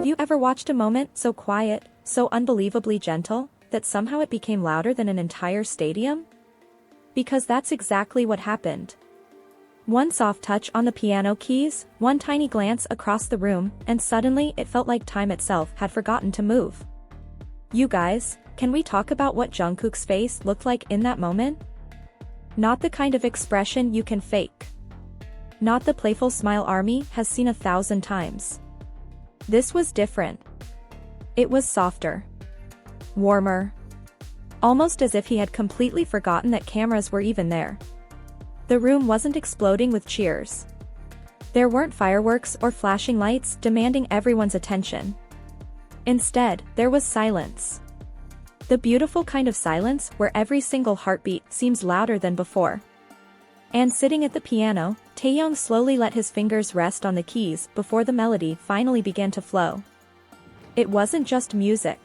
Have you ever watched a moment so quiet, so unbelievably gentle, that somehow it became louder than an entire stadium? Because that's exactly what happened. One soft touch on the piano keys, one tiny glance across the room, and suddenly it felt like time itself had forgotten to move. You guys, can we talk about what Jungkook's face looked like in that moment? Not the kind of expression you can fake. Not the playful smile ARMY has seen 1,000 times. This was different. It was softer. Warmer. Almost as if he had completely forgotten that cameras were even there. The room wasn't exploding with cheers. There weren't fireworks or flashing lights demanding everyone's attention. Instead, there was silence. The beautiful kind of silence where every single heartbeat seems louder than before. And sitting at the piano, Taehyung slowly let his fingers rest on the keys before the melody finally began to flow. It wasn't just music.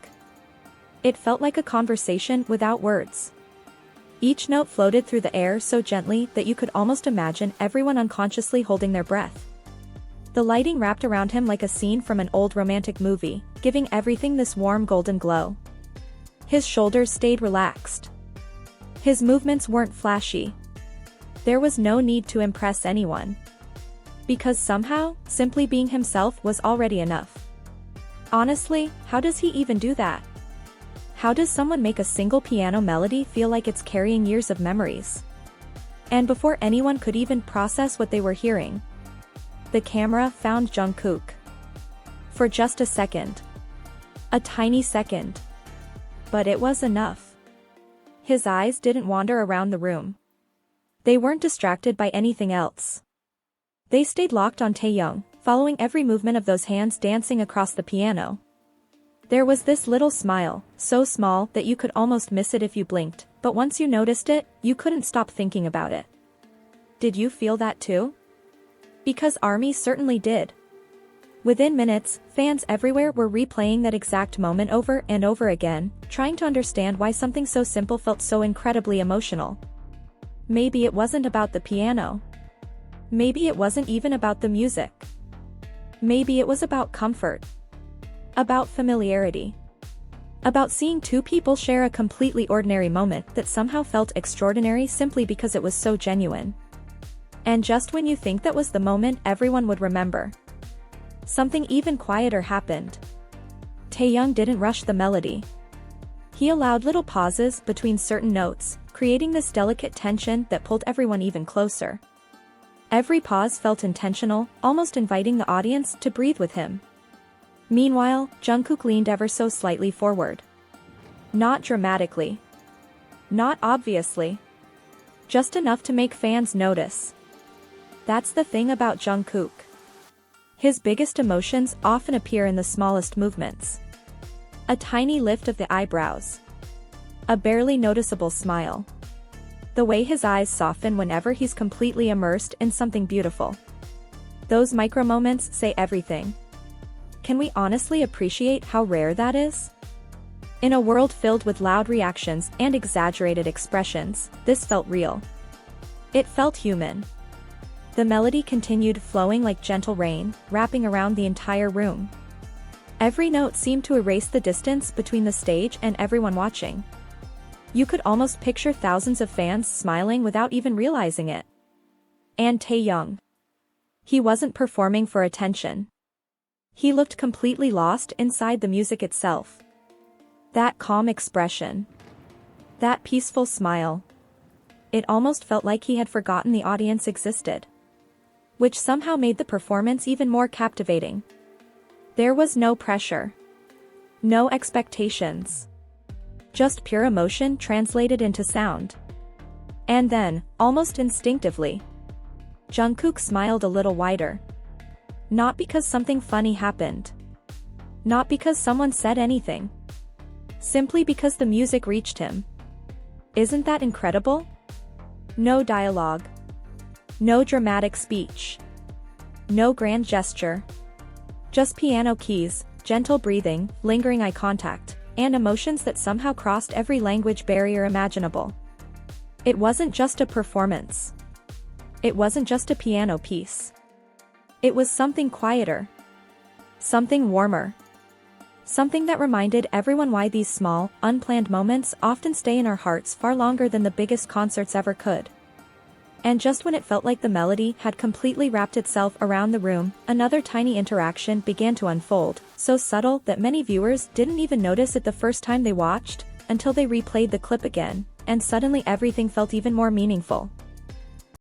It felt like a conversation without words. Each note floated through the air so gently that you could almost imagine everyone unconsciously holding their breath. The lighting wrapped around him like a scene from an old romantic movie, giving everything this warm golden glow. His shoulders stayed relaxed. His movements weren't flashy. There was no need to impress anyone. Because somehow, simply being himself was already enough. Honestly, how does he even do that? How does someone make a single piano melody feel like it's carrying years of memories? And before anyone could even process what they were hearing, the camera found Jungkook. For just a second. A tiny second. But it was enough. His eyes didn't wander around the room. They weren't distracted by anything else. They stayed locked on Taehyung, following every movement of those hands dancing across the piano. There was this little smile, so small that you could almost miss it if you blinked, but once you noticed it, you couldn't stop thinking about it. Did you feel that too? Because ARMY certainly did. Within minutes, fans everywhere were replaying that exact moment over and over again, trying to understand why something so simple felt so incredibly emotional. Maybe it wasn't about the piano. Maybe it wasn't even about the music. Maybe it was about comfort. About familiarity. About seeing two people share a completely ordinary moment that somehow felt extraordinary simply because it was so genuine. And just when you think that was the moment everyone would remember, something even quieter happened. Taehyung didn't rush the melody. He allowed little pauses between certain notes, creating this delicate tension that pulled everyone even closer. Every pause felt intentional, almost inviting the audience to breathe with him. Meanwhile, Jungkook leaned ever so slightly forward. Not dramatically. Not obviously. Just enough to make fans notice. That's the thing about Jungkook. His biggest emotions often appear in the smallest movements. A tiny lift of the eyebrows. A barely noticeable smile. The way his eyes soften whenever he's completely immersed in something beautiful. Those micro moments say everything. Can we honestly appreciate how rare that is? In a world filled with loud reactions and exaggerated expressions, this felt real. It felt human. The melody continued flowing like gentle rain, wrapping around the entire room. Every note seemed to erase the distance between the stage and everyone watching. You could almost picture thousands of fans smiling without even realizing it. And Taehyung. He wasn't performing for attention. He looked completely lost inside the music itself. That calm expression. That peaceful smile. It almost felt like he had forgotten the audience existed. Which somehow made the performance even more captivating. There was no pressure. No expectations. Just pure emotion translated into sound. And then, almost instinctively, Jungkook smiled a little wider. Not because something funny happened. Not because someone said anything. Simply because the music reached him. Isn't that incredible? No dialogue. No dramatic speech. No grand gesture. Just piano keys, gentle breathing, lingering eye contact, and emotions that somehow crossed every language barrier imaginable. It wasn't just a performance. It wasn't just a piano piece. It was something quieter. Something warmer. Something that reminded everyone why these small, unplanned moments often stay in our hearts far longer than the biggest concerts ever could. And just when it felt like the melody had completely wrapped itself around the room, another tiny interaction began to unfold, so subtle that many viewers didn't even notice it the first time they watched, until they replayed the clip again, and suddenly everything felt even more meaningful.